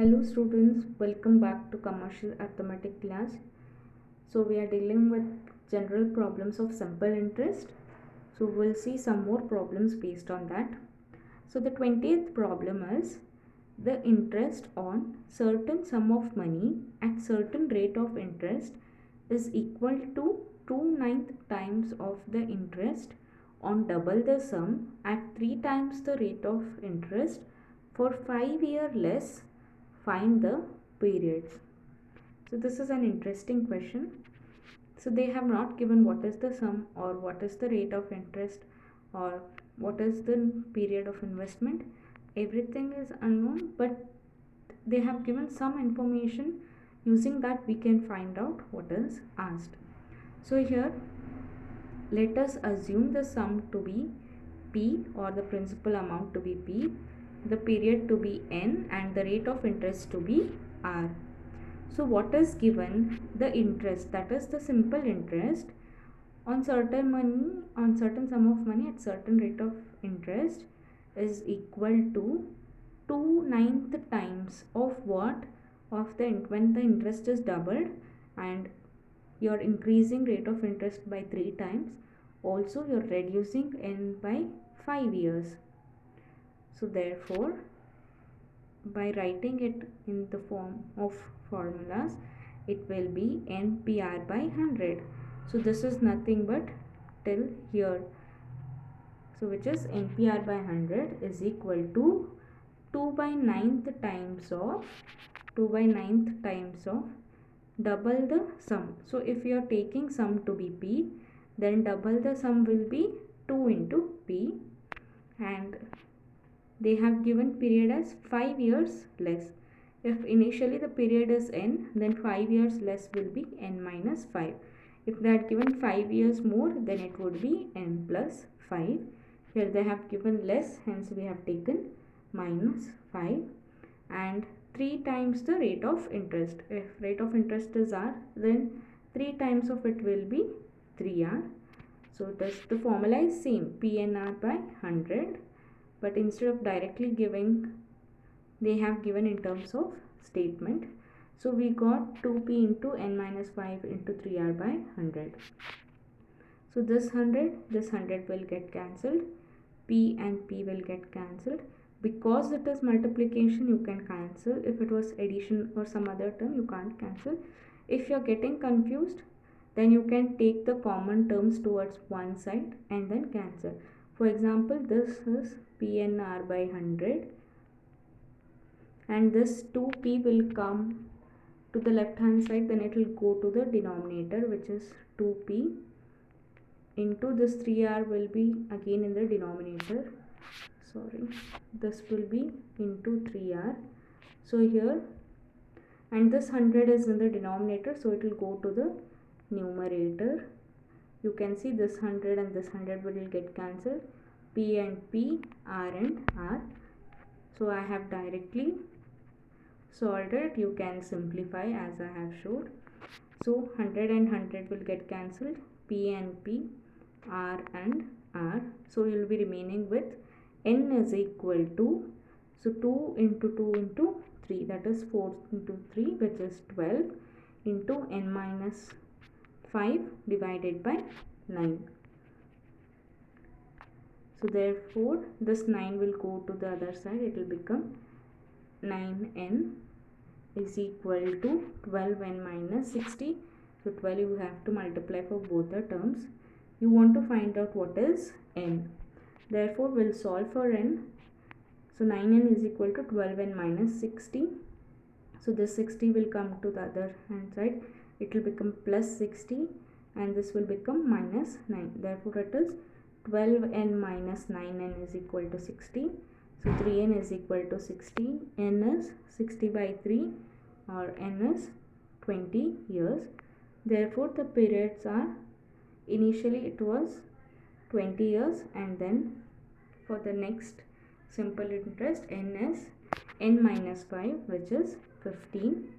Hello students, welcome back to commercial arithmetic class. So we are dealing with general problems of simple interest. So we'll see some more problems based on that. So the 20th problem is the interest on certain sum of money at certain rate of interest is equal to 2/9 times of the interest on double the sum at 3 times the rate of interest for 5 year less. Find the periods. So this is an interesting question. So they have not given what is the sum or what is the rate of interest or what is the period of investment. Everything is unknown, but they have given some information. Using that we can find out what is asked. So here let us assume the sum to be P, or the principal amount to be P, the period to be N, and the rate of interest to be R. So what is given? The interest, that is the simple interest on certain money, on certain sum of money at certain rate of interest is equal to 2/9 times of what? Of the when the interest is doubled and you're increasing rate of interest by 3 times. Also you're reducing N by 5 years. So therefore, by writing it in the form of formulas, it will be NPR by 100. So this is nothing but till here. So which is NPR by 100 is equal to 2/9 times of double the sum. So if you are taking sum to be P, then double the sum will be 2 into P, and they have given period as 5 years less. If initially the period is N, then 5 years less will be N minus 5. If they had given 5 years more, then it would be N plus 5. Here they have given less, hence we have taken minus 5, and 3 times the rate of interest. If rate of interest is R, then 3 times of it will be 3R. So the formula is same, PNR by 100, but instead of directly giving, they have given in terms of statement. So we got 2P into N minus 5 into 3R by 100. So this 100 will get cancelled. P and P will get cancelled. Because it is multiplication, you can cancel. If it was addition or some other term, you can't cancel. If you are getting confused, then you can take the common terms towards one side and then cancel. For example, this is PNR by 100, and this 2P will come to the left hand side, then it will go to the denominator, which is 2P into this 3R will be again in the denominator. Sorry, this will be into 3R. So here, and this 100 is in the denominator, so it will go to the numerator. You can see this 100 and this 100 will get cancelled. P and P, R and R. So I have directly solved it. You can simplify as I have showed. So 100 and 100 will get cancelled. P and P, R and R. So you will be remaining with N is equal to, so 2 into 2 into 3, that is 4 into 3, which is 12, into N minus 5 divided by 9. So therefore this 9 will go to the other side. It will become 9N is equal to 12N minus 60. So 12 you have to multiply for both the terms. You want to find out what is N. Therefore we'll solve for N. So 9N is equal to 12N minus 60. So this 60 will come to the other hand side. It will become plus 60, and this will become minus 9. Therefore it is 12N minus 9N is equal to 60. So 3N is equal to 60. N is 60 by 3, or N is 20 years. Therefore the periods are, initially it was 20 years, and then for the next simple interest, N is N minus 5, which is 15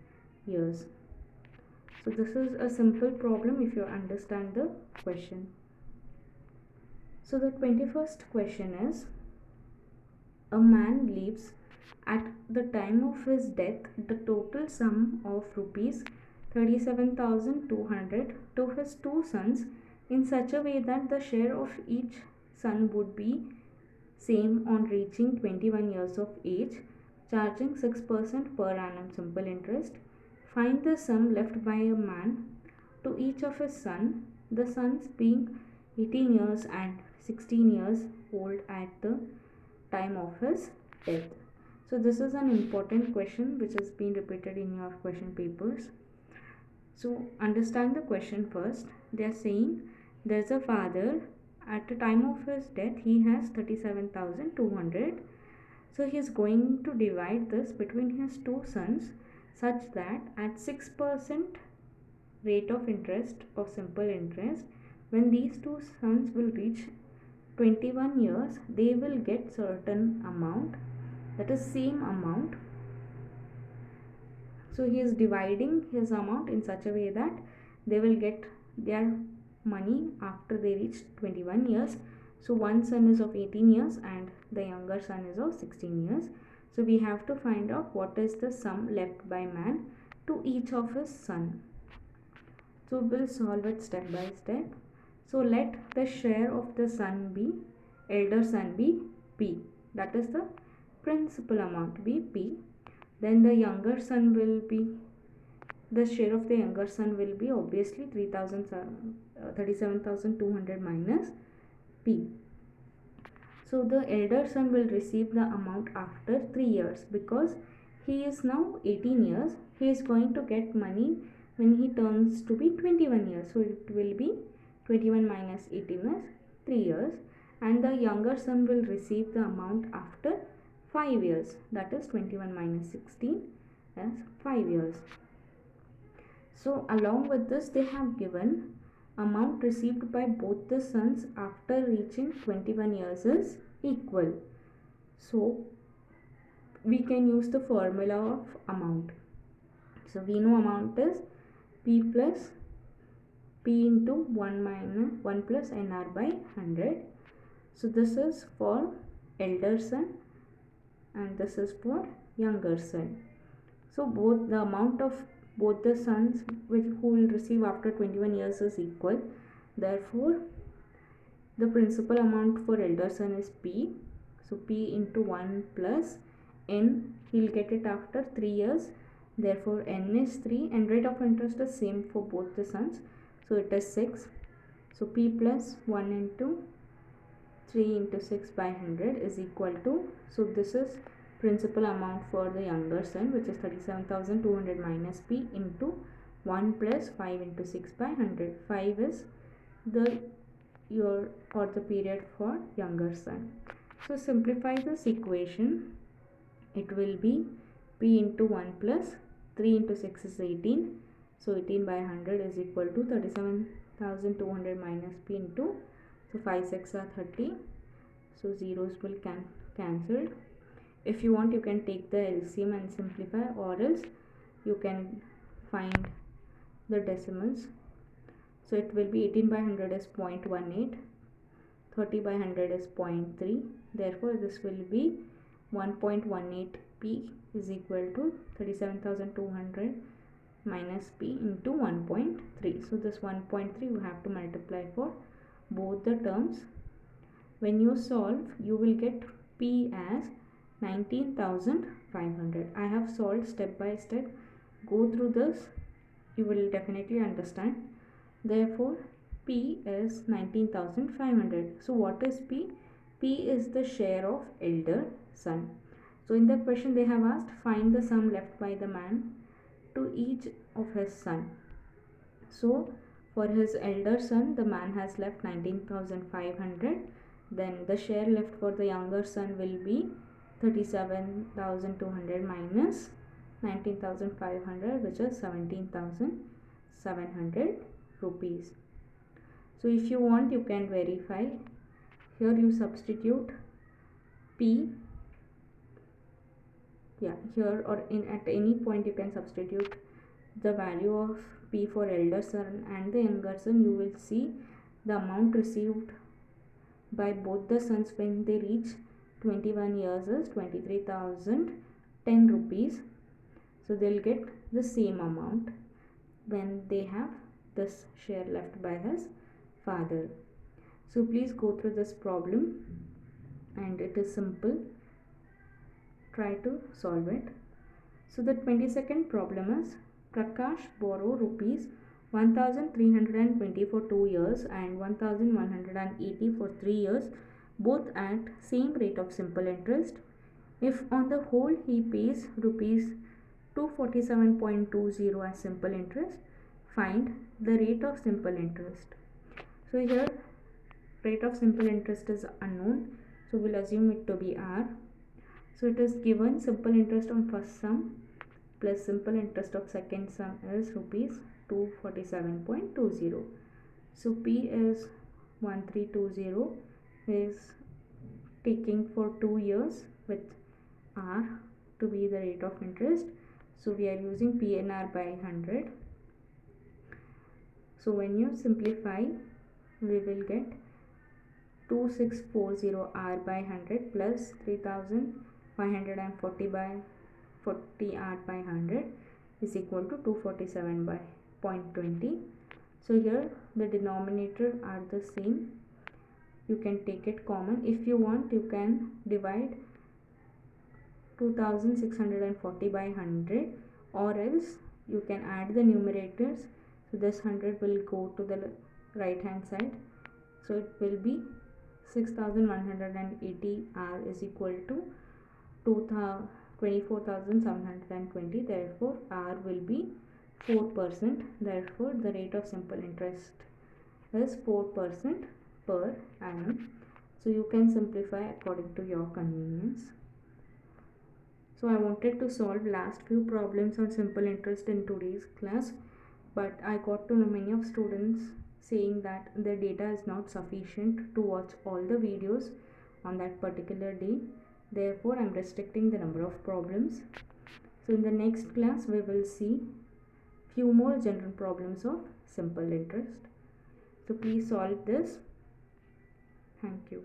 years. So this is a simple problem if you understand the question. So the 21st question is, a man leaves At the time of his death, the total sum of rupees 37,200 to his two sons in such a way that the share of each son would be same on reaching 21 years of age, charging 6% per annum simple interest. Find the sum left by a man to each of his sons, the sons being 18 years and 16 years old at the time of his death. So this is an important question which has been repeated in your question papers. So understand the question first. They are saying there's a father, at the time of his death he has 37,200. So he is going to divide this between his two sons such that at 6% rate of interest of simple interest, when these two sons will reach 21 years, they will get certain amount, that is same amount. So he is dividing his amount in such a way that they will get their money after they reach 21 years. So one son is of 18 years and the younger son is of 16 years. So we have to find out what is the sum left by man to each of his son. So we'll solve it step by step. So let the share of the son be, elder son be P, that is the principal amount be P. Then the younger son will be, the share of the younger son will be obviously 37,200 minus P. So the elder son will receive the amount after 3 years because he is now 18 years. He is going to get money when he turns to be 21 years. So it will be 21 minus 18 is 3 years. And the younger son will receive the amount after 5 years, that is 21 minus 16 as 5 years. So along with this they have given amount received by both the sons after reaching 21 years is equal. So we can use the formula of amount. So we know amount is P plus P into 1 minus 1 plus NR by 100. So this is for elder son and this is for younger son. So both the amount of both the sons who will receive after 21 years is equal. Therefore the principal amount for elder son is P. So P into 1 plus N, he will get it after 3 years. Therefore N is 3 and rate of interest is same for both the sons. So it is 6. So P plus 1 into 3 into 6 by 100 is equal to, so this is principal amount for the younger son, which is 37,200 minus P into 1 plus 5 into 6 by 100. 5 is the year or the period for younger son. So simplify this equation. It will be P into 1 plus 3 into 6 is 18. So 18 by 100 is equal to 37,200 minus P into, so 5 6 are 30. So zeros will cancel. If you want, you can take the LCM and simplify, or else you can find the decimals. So it will be 18 by 100 is 0.18, 30 by 100 is 0.3. Therefore this will be 1.18 P is equal to 37,200 minus P into 1.3. So this 1.3 you have to multiply for both the terms. When you solve, you will get P as 19,500. I have solved step by step. Go through this, you will definitely understand. Therefore P is 19,500. So what is P? P is the share of elder son. So in the question they have asked, find the sum left by the man to each of his son. So for his elder son, the man has left 19,500. Then the share left for the younger son will be 37,200 minus 19,500, which is 17,700 rupees. So if you want, you can verify. Here you substitute P, here or at any point you can substitute the value of P for elder son and the younger son. You will see the amount received by both the sons when they reach 21 years is 23,000 10 rupees, so they'll get the same amount when they have this share left by his father. So please go through this problem, and it is simple. Try to solve it. So the 22nd problem is Prakash borrow rupees 1320 for 2 years and 1180 for 3 years, both at same rate of simple interest. If on the whole he pays rupees 247.20 as simple interest, find the rate of simple interest. So here rate of simple interest is unknown, so we'll assume it to be R. So it is given simple interest on first sum plus simple interest of second sum is rupees 247.20. So P is 1320 is taking for 2 years with R to be the rate of interest. So we are using PNR by 100. So when you simplify, we will get 2640 R by 100 plus 3540 by 40 R by 100 is equal to 247 by 0.20. So here the denominator are the same. You can take it common. If you want, you can divide 2640 by 100, or else you can add the numerators. So this 100 will go to the right hand side, so it will be 6180 R is equal to 24,720. Therefore R will be 4%. Therefore the rate of simple interest is 4% per annum. So you can simplify according to your convenience. So I wanted to solve last few problems on simple interest in today's class, but I got to know many of students saying that their data is not sufficient to watch all the videos on that particular day. Therefore I am restricting the number of problems. So in the next class we will see few more general problems of simple interest. So please solve this. Thank you.